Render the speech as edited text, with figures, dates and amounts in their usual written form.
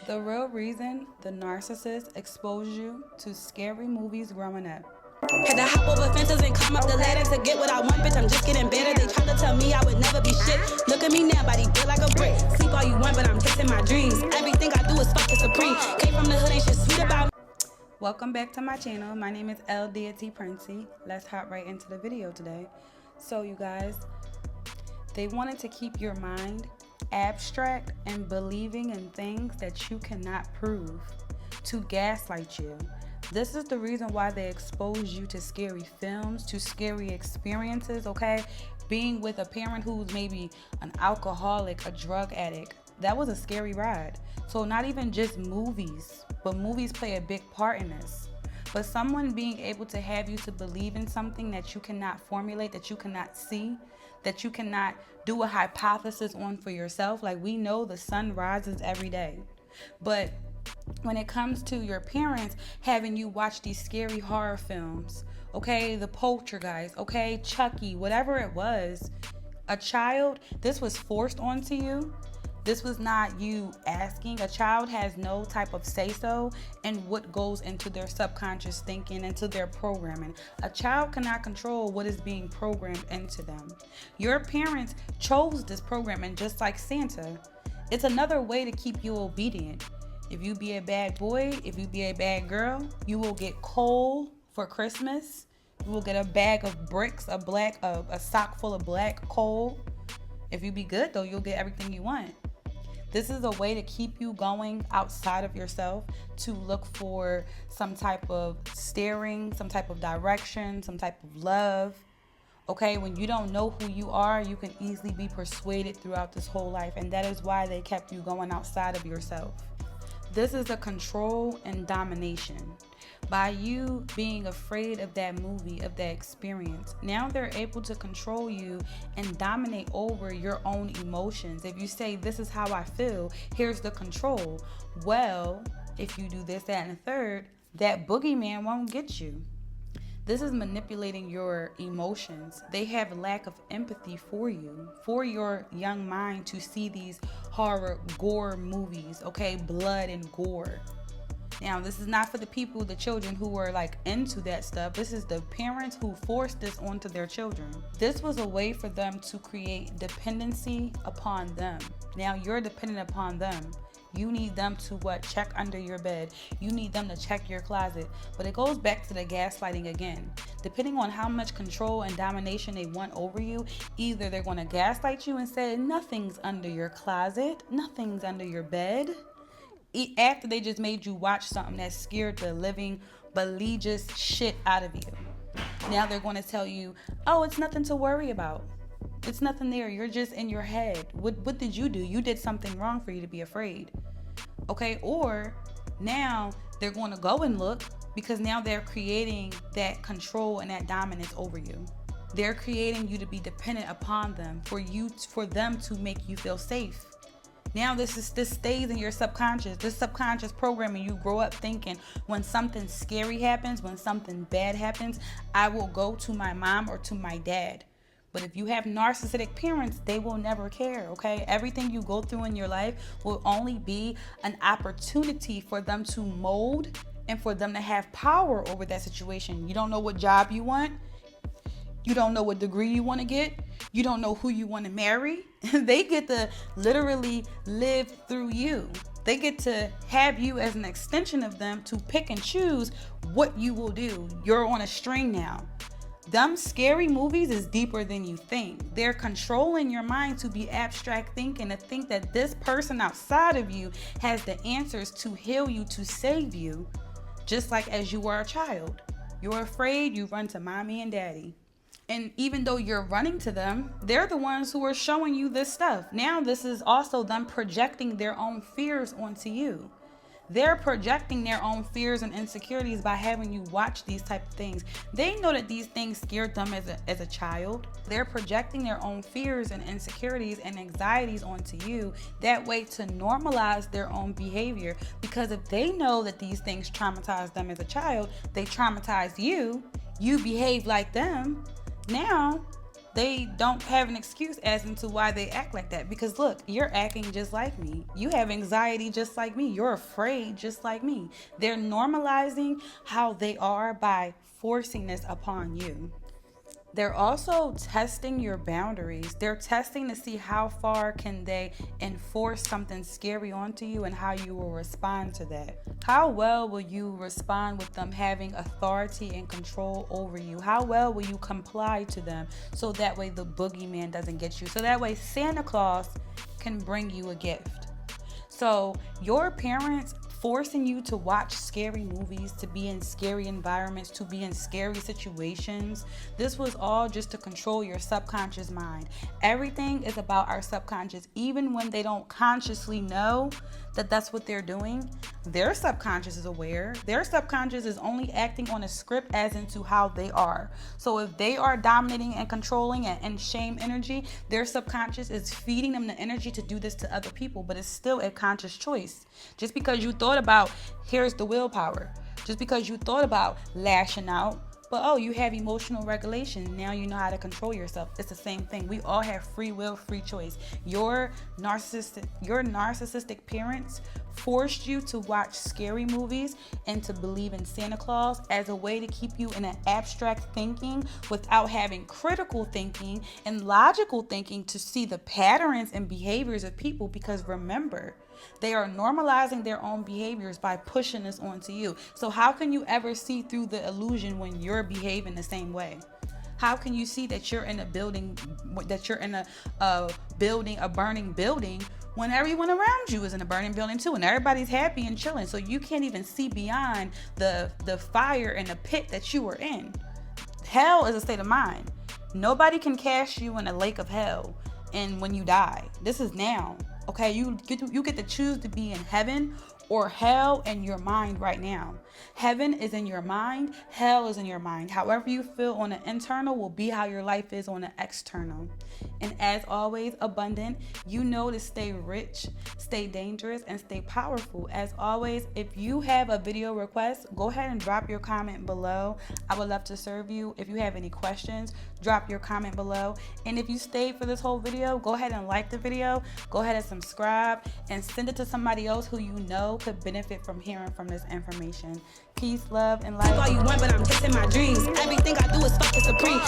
The real reason the narcissist exposed you to scary movies growing up. Had to hop over fences and climb up the ladder to get what I want, bitch. I'm just getting better. They tried to tell me I would never be shit. Look at me now, body built like a brick. Sleep all you want, but I'm chasing my dreams. Everything I do is fucking supreme. Came from the hood, ain't shit sweet about me. Welcome back to my channel. My name is Deity Princey. Let's hop right into the video today. So you guys, they wanted to keep your mind abstract and believing in things that you cannot prove, to gaslight you. This is the reason why they expose you to scary films, to scary experiences, okay? Being with a parent who's maybe an alcoholic, a drug addict, that was a scary ride. So not even just movies, but movies play a big part in this. But someone being able to have you to believe in something that you cannot formulate, that you cannot see, that you cannot do a hypothesis on for yourself. Like, we know the sun rises every day. But when it comes to your parents having you watch these scary horror films, okay, the Poltergeist, okay, Chucky, whatever it was, a child, this was forced onto you. This was not you asking. A child has no type of say-so in what goes into their subconscious thinking, into their programming. A child cannot control what is being programmed into them. Your parents chose this programming, just like Santa. It's another way to keep you obedient. If you be a bad boy, if you be a bad girl, you will get coal for Christmas. You will get a bag of bricks, a sock full of black coal. If you be good though, you'll get everything you want. This is a way to keep you going outside of yourself, to look for some type of steering, some type of direction, some type of love. Okay, when you don't know who you are, you can easily be persuaded throughout this whole life. And that is why they kept you going outside of yourself. This is a control and domination. By you being afraid of that movie, of that experience, now they're able to control you and dominate over your own emotions. If you say, this is how I feel, here's the control. Well, if you do this, that, and the third, that boogeyman won't get you. This is manipulating your emotions. They have lack of empathy for you, for your young mind to see these horror, gore movies, okay? Blood and gore. Now, this is not for the people, the children who are like into that stuff. This is the parents who forced this onto their children. This was a way for them to create dependency upon them. Now you're dependent upon them. You need them to check under your bed. You need them to check your closet. But it goes back to the gaslighting again. Depending on how much control and domination they want over you, either they're going to gaslight you and say, nothing's under your closet, nothing's under your bed, after they just made you watch something that scared the living bejesus shit out of you. Now they're going to tell you, oh, it's nothing to worry about. It's nothing there. You're just in your head. What did you do? You did something wrong for you to be afraid. Okay, or now they're going to go and look, because now they're creating that control and that dominance over you. They're creating you to be dependent upon them, for them to make you feel safe. Now this stays in your subconscious. This subconscious programming, you grow up thinking, when something scary happens, when something bad happens, I will go to my mom or to my dad. But if you have narcissistic parents, they will never care, okay? Everything you go through in your life will only be an opportunity for them to mold and for them to have power over that situation. You don't know what job you want. You don't know what degree you want to get. You don't know who you want to marry. They get to literally live through you. They get to have you as an extension of them to pick and choose what you will do. You're on a string now. Them scary movies is deeper than you think. They're controlling your mind to be abstract thinking, to think that this person outside of you has the answers to heal you, to save you, just like as you were a child. You're afraid, you run to mommy and daddy. And even though you're running to them, they're the ones who are showing you this stuff. Now this is also them projecting their own fears onto you. They're projecting their own fears and insecurities by having you watch these type of things. They know that these things scared them as a child. They're projecting their own fears and insecurities and anxieties onto you, that way to normalize their own behavior. Because if they know that these things traumatized them as a child, they traumatize you, you behave like them. Now they don't have an excuse as to why they act like that. Because look, you're acting just like me. You have anxiety just like me. You're afraid just like me. They're normalizing how they are by forcing this upon you. They're also testing your boundaries. They're testing to see how far can they enforce something scary onto you and how you will respond to that. How well will you respond with them having authority and control over you? How well will you comply to them so that way the boogeyman doesn't get you? So that way Santa Claus can bring you a gift. So your parents forcing you to watch scary movies, to be in scary environments, to be in scary situations, this was all just to control your subconscious mind. Everything is about our subconscious. Even when they don't consciously know that that's what they're doing, their subconscious is aware. Their subconscious is only acting on a script as into how they are. So if they are dominating and controlling and shame energy, their subconscious is feeding them the energy to do this to other people, but it's still a conscious choice. Just because you thought about, here's the willpower. Just because you thought about lashing out, but oh, you have emotional regulation. Now you know how to control yourself. It's the same thing. We all have free will, free choice. Your narcissistic parents forced you to watch scary movies and to believe in Santa Claus as a way to keep you in an abstract thinking without having critical thinking and logical thinking to see the patterns and behaviors of people. Because remember, they are normalizing their own behaviors by pushing this onto you. So how can you ever see through the illusion when you're behaving the same way? How can you see that you're in a building, that you're in a burning building, when everyone around you is in a burning building too, and everybody's happy and chilling? So you can't even see beyond the fire and the pit that you are in. Hell is a state of mind. Nobody can cast you in a lake of hell and when you die. This is now. Okay, you get to choose to be in heaven or hell in your mind right now. Heaven is in your mind, hell is in your mind. However you feel on the internal will be how your life is on the external. And as always, abundant, you know to stay rich, stay dangerous, and stay powerful. As always, if you have a video request, go ahead and drop your comment below. I would love to serve you. If you have any questions, drop your comment below. And if you stayed for this whole video, go ahead and like the video, go ahead and subscribe, and send it to somebody else who you know could benefit from hearing from this information. Peace, love, and light. All you want, but I'm chasing my dreams. Everything I do is fucking supreme.